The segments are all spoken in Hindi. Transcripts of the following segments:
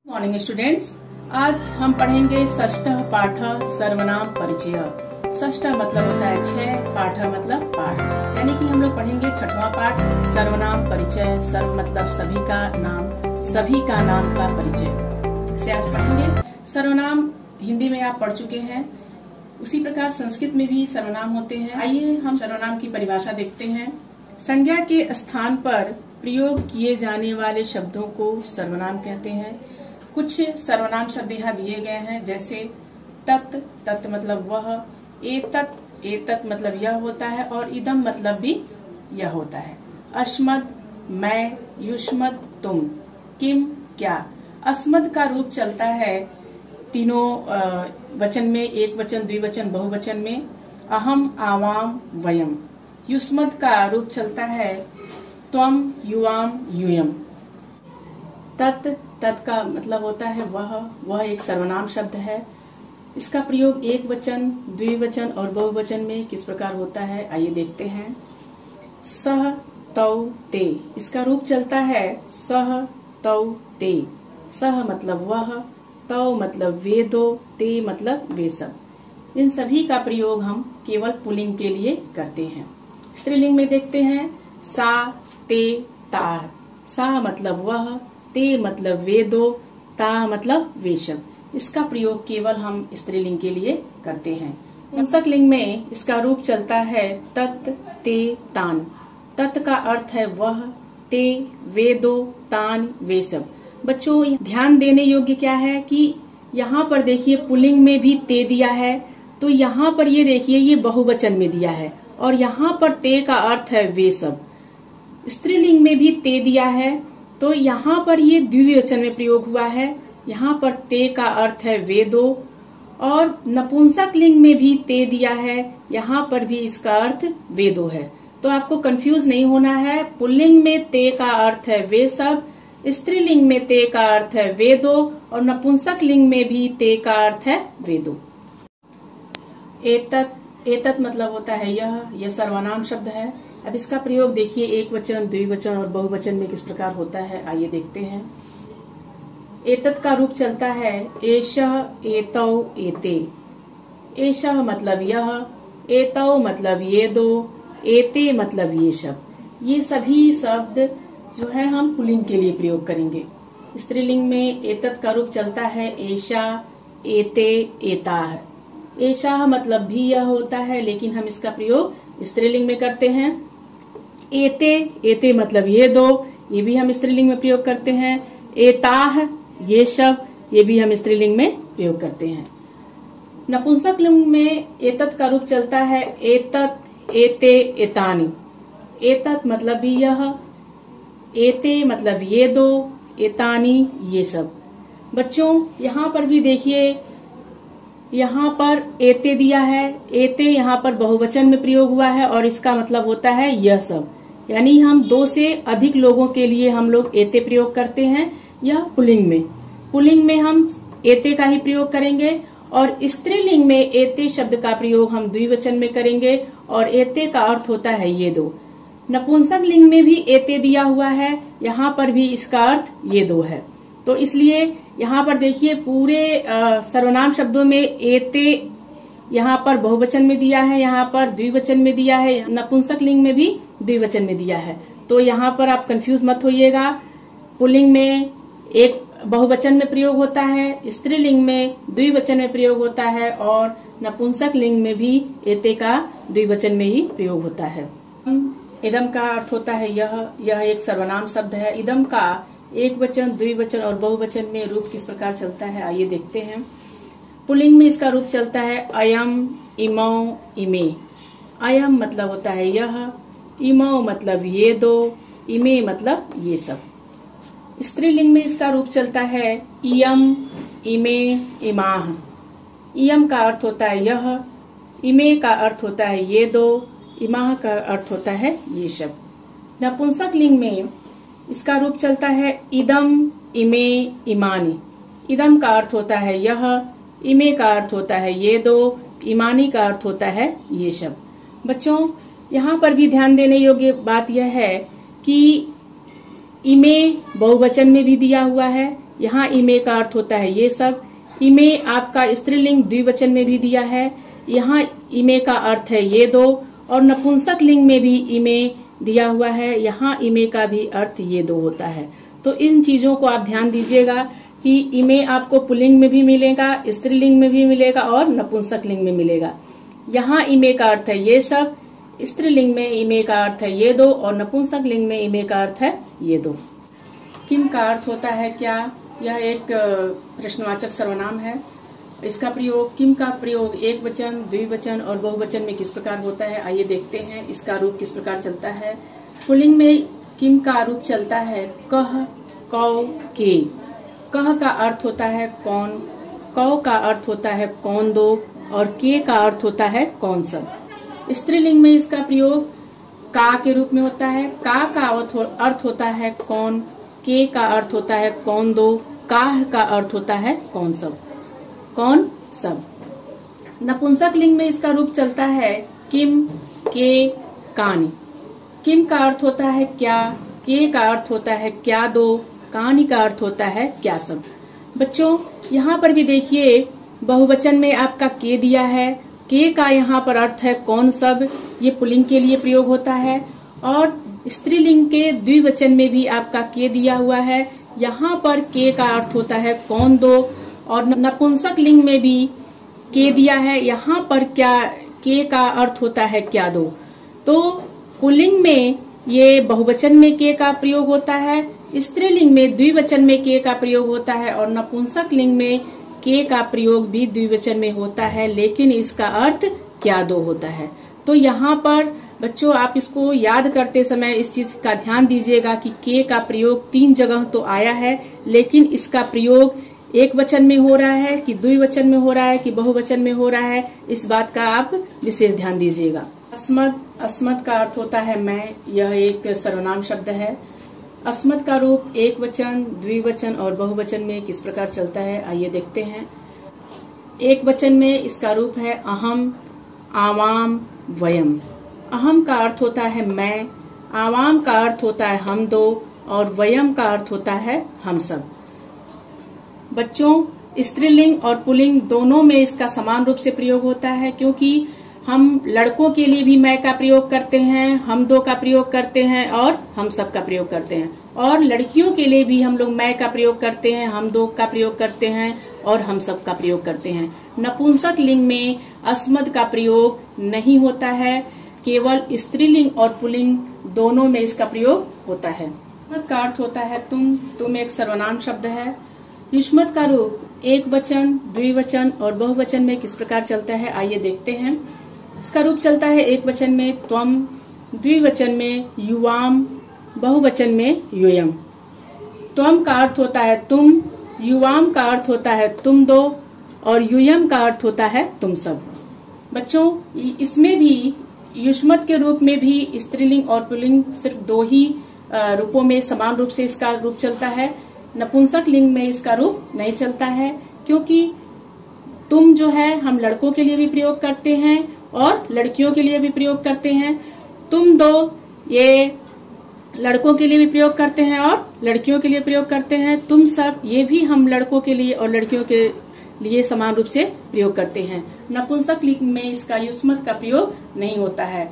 मॉर्निंग स्टूडेंट्स, आज हम पढ़ेंगे षष्ठः पाठः सर्वनाम परिचय। षष्ठः मतलब होता है 6, पाठः मतलब पाठ, यानी कि हम लोग पढ़ेंगे 6वां पाठ सर्वनाम परिचय। सर्व मतलब सभी का नाम, सभी का नाम का परिचय से आज पढ़ेंगे। सर्वनाम हिंदी में आप पढ़ चुके हैं, उसी प्रकार संस्कृत में भी सर्वनाम होते हैं। आइए हम सर्वनाम की परिभाषा देखते हैं। संज्ञा के स्थान पर प्रयोग किए जाने वाले शब्दों को सर्वनाम कहते हैं। कुछ सर्वनाम शब्द यहाँ दिए गए हैं, जैसे तत्, तत् मतलब वह, एतत्, एतत् मतलब यह होता है, और इदम मतलब भी यह होता है। अस्मद् मैं, युष्मद् तुम, किम क्या। अस्मद् का रूप चलता है तीनों वचन में, एक वचन, द्विवचन, बहुवचन में। अहम, आवाम, वयम। युष्मद् का रूप चलता है त्वम, युवाम, यूयम। तत्, तत् का मतलब होता है वह एक सर्वनाम शब्द है। इसका प्रयोग एक वचन, द्विवचन और बहुवचन में किस प्रकार होता है, आइए देखते हैं। सह, तौ, ते। इसका रूप चलता है सह, तौ, ते। सह मतलब वह, तौ मतलब वे दो, ते मतलब वे सब। इन सभी का प्रयोग हम केवल पुल्लिंग के लिए करते हैं। स्त्रीलिंग में देखते हैं सा, ते, ता। सा मतलब वह, ते मतलब वे दो, ता मतलब वे सब। इसका प्रयोग केवल हम स्त्रीलिंग के लिए करते हैं। नपुंसक लिंग में इसका रूप चलता है तत्, ते, तान। तत् का अर्थ है वह, ते, वे दो, तान, वे सब। बच्चों ध्यान देने योग्य क्या है कि यहाँ पर देखिए पुल्लिंग में भी ते दिया है, तो यहाँ पर ये देखिए ये बहुवचन में दिया है, और यहाँ पर ते का अर्थ है वे सब। स्त्रीलिंग में भी ते दिया है, तो यहाँ पर ये द्विवचन में प्रयोग हुआ है। यहाँ पर ते का अर्थ है वे दो, और नपुंसक लिंग में भी ते दिया है, यहाँ पर भी इसका अर्थ वे दो है। तो आपको कंफ्यूज नहीं होना है। पुल्लिंग में ते का अर्थ है वे सब, स्त्रीलिंग में ते का अर्थ है वे दो, और नपुंसक लिंग में भी ते का अर्थ है वे दो। एतत्, एतत् मतलब होता है यह सर्वनाम शब्द है। अब इसका प्रयोग देखिए एक वचन, द्विवचन और बहुवचन में किस प्रकार होता है, आइए देखते हैं। एतत् का रूप चलता है एषः, एतौ, एते। एषः मतलब यह, एतौ मतलब ये दो, एते मतलब ये सब। ये सभी शब्द जो है हम पुल्लिंग के लिए प्रयोग करेंगे। स्त्रीलिंग में एतत् का रूप चलता है एषा, एते, एताः। एषा मतलब भी यह होता है, लेकिन हम इसका प्रयोग स्त्रीलिंग में करते हैं। एते, एते मतलब ये दो, ये भी हम स्त्रीलिंग में प्रयोग करते हैं। एताः, ये सब, ये भी हम स्त्रीलिंग में प्रयोग करते हैं। नपुंसक लिंग में एतत् का रूप चलता है एतत्, एते, एतानि। एतत् मतलब भी यह, एते मतलब ये दो, एतानि ये सब। बच्चों यहाँ पर भी देखिए, यहाँ पर एते दिया है, एते यहाँ पर बहुवचन में प्रयोग हुआ है, और इसका मतलब होता है यह सब। यानी हम 2 से अधिक लोगों के लिए हम लोग एते प्रयोग करते हैं। यह पुल्लिंग में, पुल्लिंग में हम एते का ही प्रयोग करेंगे, और स्त्रीलिंग में एते शब्द का प्रयोग हम द्विवचन में करेंगे, और एते का अर्थ होता है ये दो। नपुंसक लिंग में भी एते दिया हुआ है, यहाँ पर भी इसका अर्थ ये दो है। तो इसलिए यहाँ पर देखिए पूरे सर्वनाम शब्दों में एते यहाँ पर बहुवचन में दिया है, यहाँ पर द्विवचन में दिया है, नपुंसक लिंग में भी द्विवचन में दिया है। तो यहाँ पर आप कंफ्यूज मत होइएगा। पुल्लिंग में एक बहुवचन में प्रयोग होता है, स्त्रीलिंग में द्विवचन में प्रयोग होता है, और नपुंसक लिंग में भी एते का द्विवचन में ही प्रयोग होता है। इदम का अर्थ होता है यह एक सर्वनाम शब्द है। इदम का एक वचन, द्विवचन और बहुवचन में रूप किस प्रकार चलता है, आइए देखते हैं। पुल्लिंग में इसका रूप चलता है अयम, इमौ, इमे। अयम मतलब होता है यह, इमौ मतलब ये दो, इमे मतलब ये सब। स्त्रीलिंग में इसका रूप चलता है इयम, इमे, इमाह। इयम का अर्थ होता है यह, इमे का अर्थ होता है ये दो, इमाह का अर्थ होता है ये सब। नपुंसक लिंग में इसका रूप चलता है इदम, इमे, इमानी। इदम का अर्थ होता है यह, इमे का अर्थ होता है ये दो, इमानी का अर्थ होता है ये सब। बच्चों यहाँ पर भी ध्यान देने योग्य बात यह है कि इमे बहुवचन में भी दिया हुआ है, यहाँ इमे का अर्थ होता है ये सब। इमे आपका स्त्रीलिंग द्विवचन में भी दिया है, यहाँ इमे का अर्थ है ये दो, और नपुंसक लिंग में भी इमे दिया हुआ है, यहाँ इमे का भी अर्थ ये दो होता है। तो इन चीजों को आप ध्यान दीजिएगा कि इमे आपको पुल्लिंग में भी मिलेगा, स्त्रीलिंग में भी मिलेगा और नपुंसक लिंग में मिलेगा। यहाँ इमे का अर्थ है ये सब, स्त्रीलिंग में इमे का अर्थ है ये दो, और नपुंसक लिंग में इमे का अर्थ है ये दो। किम का अर्थ होता है क्या? यह एक प्रश्नवाचक सर्वनाम है। इसका प्रयोग, किम का प्रयोग एक वचन, द्विवचन और बहुवचन में किस प्रकार होता है, आइए देखते हैं इसका रूप किस प्रकार चलता है। पुल्लिंग में किम का रूप चलता है कह, कौ, के। कह का अर्थ होता है कौन, कौ का अर्थ होता है कौन दो, और के का अर्थ होता है कौन सब। स्त्रीलिंग में इसका प्रयोग का के रूप में होता है। का अर्थ होता है कौन, के का अर्थ होता है कौन दो, काह का अर्थ होता है कौन सब, कौन सब। नपुंसक लिंग में इसका रूप चलता है किम, के, कानी। किम का अर्थ होता है क्या, के का अर्थ होता है क्या दो, कानी का अर्थ होता है क्या सब। बच्चों यहाँ पर भी देखिए बहुवचन में आपका के दिया है, के का यहाँ पर अर्थ है कौन सब, ये पुल्लिंग के लिए प्रयोग होता है। और स्त्रीलिंग के द्विवचन में भी आपका के दिया हुआ है, यहाँ पर के का अर्थ होता है कौन दो, और नपुंसक लिंग में भी के दिया है, यहाँ पर क्या के का अर्थ होता है क्या दो। तो पुल्लिंग में ये बहुवचन में के का प्रयोग होता है, स्त्रीलिंग में द्विवचन में के का प्रयोग होता है, और नपुंसक लिंग में के का प्रयोग भी द्विवचन में होता है, लेकिन इसका अर्थ क्या दो होता है। तो यहाँ पर बच्चों आप इसको याद करते समय इस चीज का ध्यान दीजिएगा कि के का प्रयोग 3 जगह तो आया है, लेकिन इसका प्रयोग एक वचन में हो रहा है कि द्विवचन में हो रहा है कि बहुवचन में हो रहा है, इस बात का आप विशेष ध्यान दीजिएगा। अस्मत्, अस्मत् का अर्थ होता है मैं, यह एक सर्वनाम शब्द है। अस्मत् का रूप एक वचन, द्विवचन और बहुवचन में किस प्रकार चलता है, आइए देखते हैं। एक वचन में इसका रूप है अहम, आवाम, वयम। अहम का अर्थ होता है मैं, आवाम का अर्थ होता है हम दो, और वयम का अर्थ होता है हम सब। बच्चों स्त्रीलिंग और पुल्लिंग दोनों में इसका समान रूप से प्रयोग होता है, क्योंकि हम लड़कों के लिए भी मैं का प्रयोग करते हैं, हम दो का प्रयोग करते हैं और हम सब का प्रयोग करते हैं, और लड़कियों के लिए भी हम लोग मैं का प्रयोग करते हैं, हम दो का प्रयोग करते हैं और हम सब का प्रयोग करते हैं। नपुंसक लिंग में अस्मत् का प्रयोग नहीं होता है, केवल स्त्रीलिंग और पुल्लिंग दोनों में इसका प्रयोग होता है। युष्मत् का अर्थ होता है तुम एक सर्वनाम शब्द है। युष्मत् का रूप एक वचन, द्विवचन और बहुवचन में किस प्रकार चलता है, आइए देखते हैं। इसका रूप चलता है एक वचन में त्वम, द्विवचन में युवाम, बहुवचन में यूयम। त्वम का अर्थ होता है तुम, युवाम का अर्थ होता है तुम दो, और यूयम का अर्थ होता है तुम सब। बच्चों इसमें भी युष्मत् के रूप में भी स्त्रीलिंग और पुल्लिंग सिर्फ 2 ही रूपों में समान रूप से इसका रूप चलता है। नपुंसक लिंग में इसका रूप नहीं चलता है, क्योंकि तुम जो है हम लड़कों के लिए भी प्रयोग करते हैं और लड़कियों के लिए भी प्रयोग करते हैं। तुम दो ये लड़कों के लिए भी प्रयोग करते हैं और लड़कियों के लिए प्रयोग करते हैं। तुम सब ये भी हम लड़कों के लिए और लड़कियों के लिए समान रूप से प्रयोग करते हैं। नपुंसक लिंग में इसका युष्मत् का प्रयोग नहीं होता है।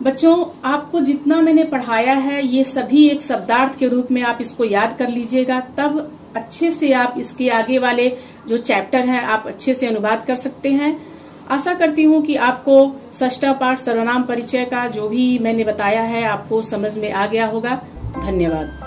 बच्चों आपको जितना मैंने पढ़ाया है ये सभी एक शब्दार्थ के रूप में आप इसको याद कर लीजिएगा, तब अच्छे से आप इसके आगे वाले जो चैप्टर हैं आप अच्छे से अनुवाद कर सकते हैं। आशा करती हूँ कि आपको षष्ठ पाठ सर्वनाम परिचय का जो भी मैंने बताया है आपको समझ में आ गया होगा। धन्यवाद।